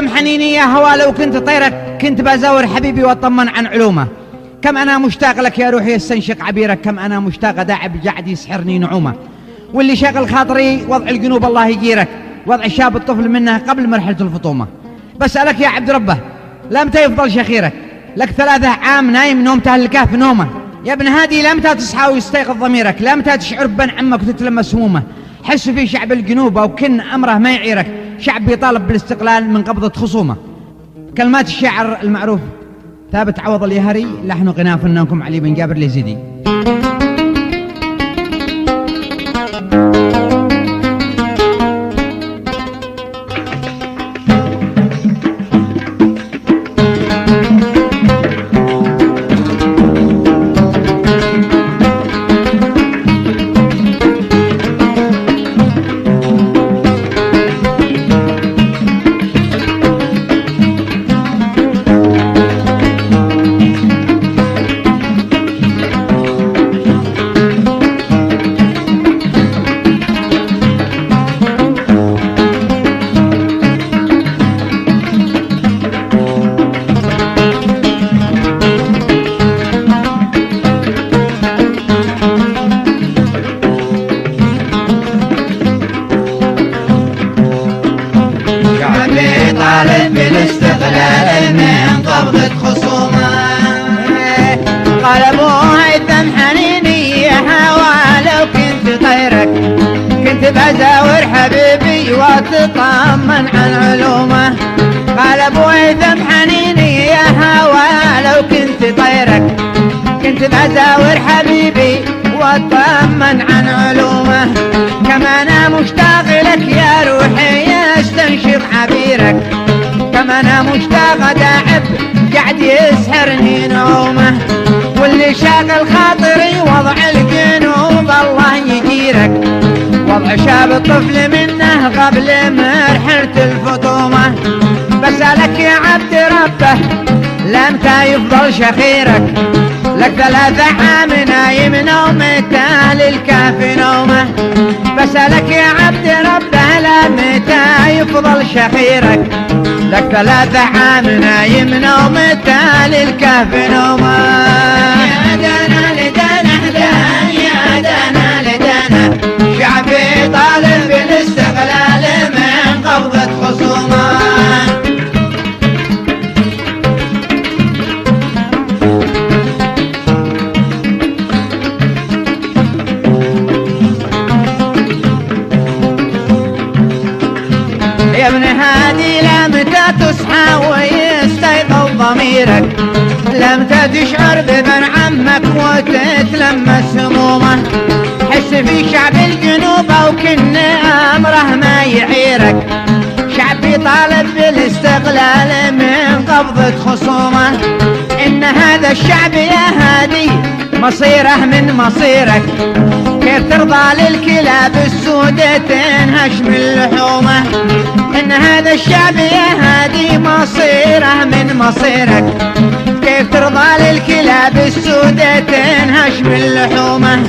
دم حنيني يا هوا لو كنت طيرك، كنت بزور حبيبي واطمن عن علومه. كم أنا مشتاق لك يا روحي استنشق عبيرك، كم أنا مشتاق داعب جعد يسحرني نعومه. واللي شاغل خاطري وضع الجنوب الله يجيرك، وضع الشاب الطفل منه قبل مرحلة الفطومة. بسألك يا عبد ربه لمتى يفضل شخيرك؟ لك 3 عام نايم نومته الكهف نومه. يا ابن هادي لمتى تصحى ويستيقظ ضميرك؟ لمتى تشعر ببن عمك وتتلمس همومه؟ حس في شعب الجنوب أو كن أمره ما يعيرك، شعب يطالب بالاستقلال من قبضة خصومه. كلمات الشاعر المعروف ثابت عوض اليهري، لحن غناء فنانكم علي بن جابر اليزيدي. طالب بالاستقلال من قبضة خصومه. قال ابو هيثم حنيني يا هوا لو كنت طيرك، كنت بزاور حبيبي واتطمن عن علومه. قال ابو هيثم حنيني يا هوا لو كنت طيرك، كنت بزاور حبيبي واتطمن عن علومه. كما انا مشتاق لك يا روحي استنشق عبيرك، كما انا مشتاق داعب قاعد يسحرني نومه. واللي شاغل خاطري وضع الجنوب الله يجيرك، وضع شاب الطفل منه قبل مرحلة الفطومة. بسألك يا عبد ربه لمتى يفضل شخيرك؟ لك 3 عام نايم نومته للكهف نومه. بسألك يا عبد ربه لمتى يفضل شخيرك؟ لك 3 عام نايم نومته للكهف نومه. يا دنا لدنا دان يا دنا لدنا، شعبي طالب بالاستقلال من قبضة خصومه. يا ابن هادي لمتى تصحى ويستيقظ ضميرك؟ لمتى تشعر ببن عمك وتتلمس همومه؟ حس في شعب الجنوب او كن امره ما يعيرك، شعب يطالب بالاستقلال من قبضة خصومه. ان هذا الشعب يا هادي مصيره من مصيرك، كيف ترضى للكلاب السودة تنهش من لحومه؟ ان هذا الشعب يا هادي مصيره من مصيرك، كيف ترضى للكلاب السودة تنهش من لحومه؟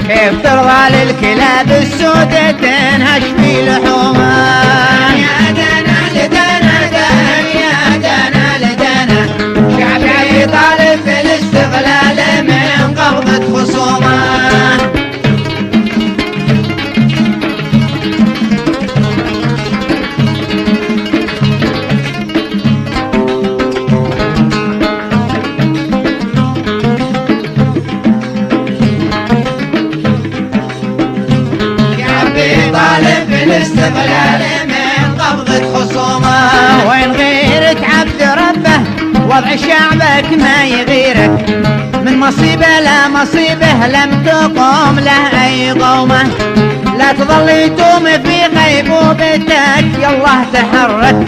كيف ترضى للكلاب السودة تنهش في لحومه؟ يا دنا لدنا دان يا دنا لدنا، شعبي طالب بالاستقلال من قبضة خصومه. طالب بالاستقلال من قبضة خصومه. وين غيرة عبد ربه وضع شعبك ما يغيرك، من مصيبة لا مصيبة لم تقوم له أي قومة. لا تظل يتوم في غيبوبتك يالله تحرك،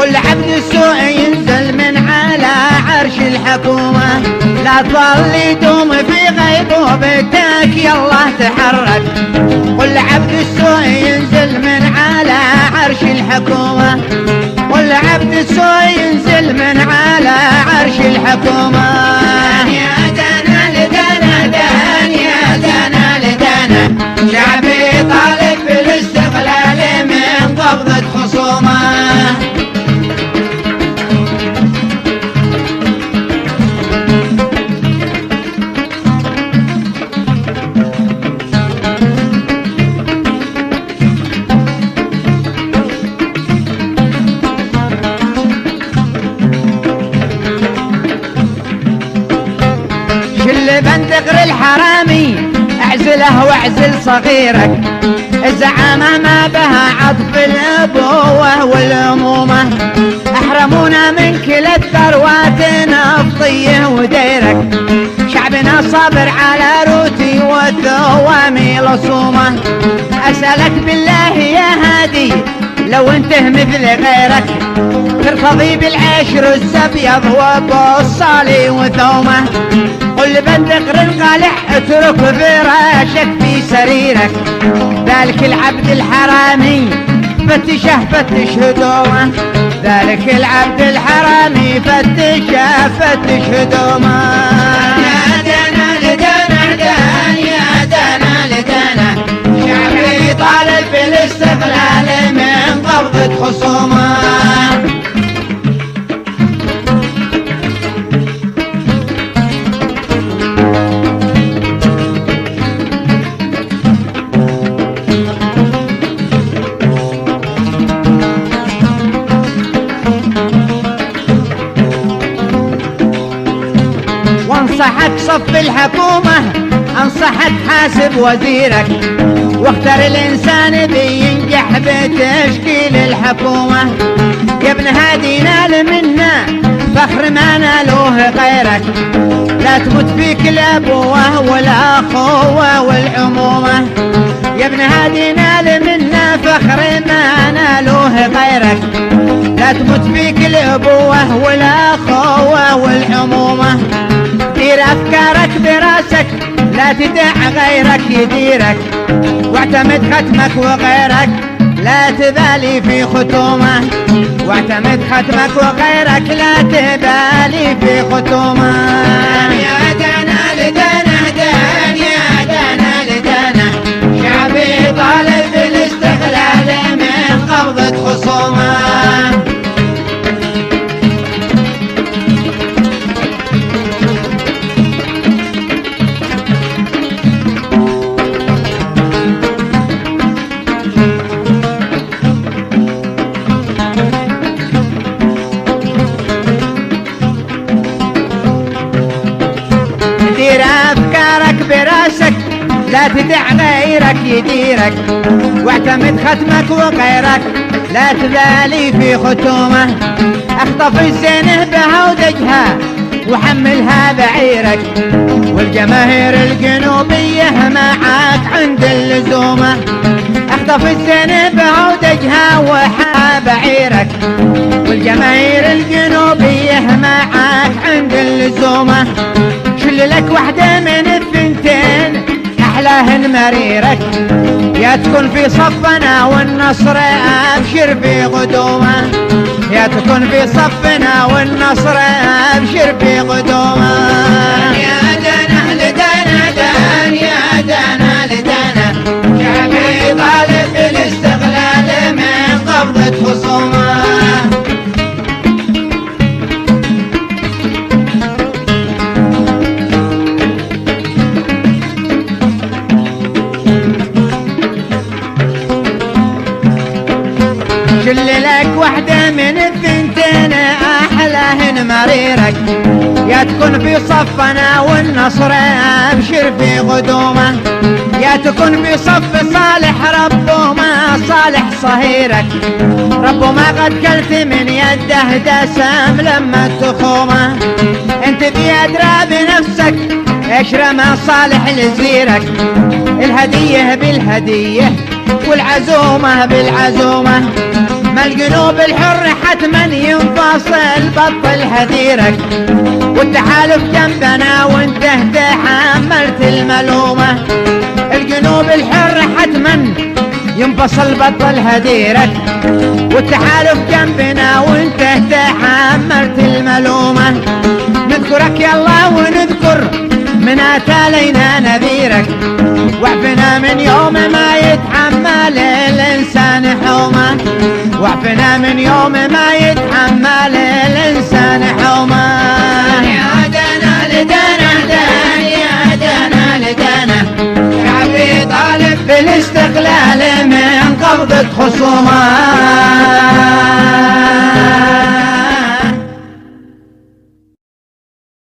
كل عبد السوء ينزل من على عرش الحكومة. لا تظل يتوم في غيبوبتك يالله تحرك، كل عبد السوء ينزل من على عرش الحكومة. كل عبد السوء ينزل من على عرش الحكومة. يا دنا لدنا دان يا دنا لدنا، شعبي طالب بالاستقلال من قبضة خصومه. واعزل صغيرك. الزعامة ما بها عطف الأبوة والأمومة، أحرمونا من كل الثروات نفطيه وديرك. شعبنا صابر على روتي والثوامي لصومة. أسألك بالله يا هادي لو انته مثل غيرك ترتضي بالعيش رز ابيض وبصالي وثومه. قل بندق القالح اترك فراشك في سريرك. ذلك العبد الحرامي فتشه فتش هدومه. ذلك العبد الحرامي فتشه فتش هدومه. يا دنا لدنا دان يا دنا لدنا، شعبي طالب بالاستقلال من قبضة خصومه. وانصحك صف الحكومة، انصحك حاسب وزيرك، واختر الانسان بينجح بتشكيل الحكومة. يا ابن هادي نال منا فخر ما نالوه غيرك. لا تموت فيك الابوة والاخوة والعمومة. يا ابن هادي نال منا فخر ما نالوه غيرك. لا تموت فيك الابوة والاخوة والعمومة. دير افكارك براسك لا تدع غيرك يديرك، واعتمد ختمك وغيرك لا تبالي في ختومه. واعتمد ختمك وغيرك لا تبالي في ختومه. يا دنا لدنا دان يا دنا لدنا، شعبي طالب بالاستقلال من قبضة خصومه. دير افكارك براسك لا تدع غيرك يديرك، واعتمد ختمك وغيرك لا تبالي في ختومه. اخطف الزينه بهودجها وحملها بعيرك، والجماهير الجنوبيه معاك عند اللزومه. اخطف الزينه بهودجها وحملها بعيرك، والجماهير الجنوبيه معاك عند اللزومه. شل لك وحده من الثنتين احلاهن مريرك، يا تكون في صفنا والنصر ابشر في قدومه. يا تكون في صفنا والنصر ابشر في قدومه. يا دنا لدنا دان يا دنا لدنا، شعبي طالب بالاستقلال من قبضة خصومه. شل لك وحده من الثنتين احلاهن مريرك، يا تكون في صفنا والنصر ابشر في قدومه. يا تكون في صف صالح ربه ما صالح صهيرك، ربه ما قد كلت من يده دسم لما تخومه. انت بيدرى بنفسك ايش رمى صالح لزيرك. الهديه بالهديه والعزومه بالعزومه، ما الجنوب الحر حتما ينفصل بطل هديرك. والتحالف جنبنا وانت تحملت الملومه. الجنوب الحر حتما ينفصل بطل هديرك، والتحالف جنبنا وانت تحملت الملومه. نذكرك يا الله ونذكر من اتى نذيرك، وعفنا من يوم ما يتحمل الانسان حومه. وعفنا من يوم ما يتحمل الانسان حومه. يا دنا لدنا دان يا دنا لدنا، شعبي طالب بالاستقلال من قبضة خصومه.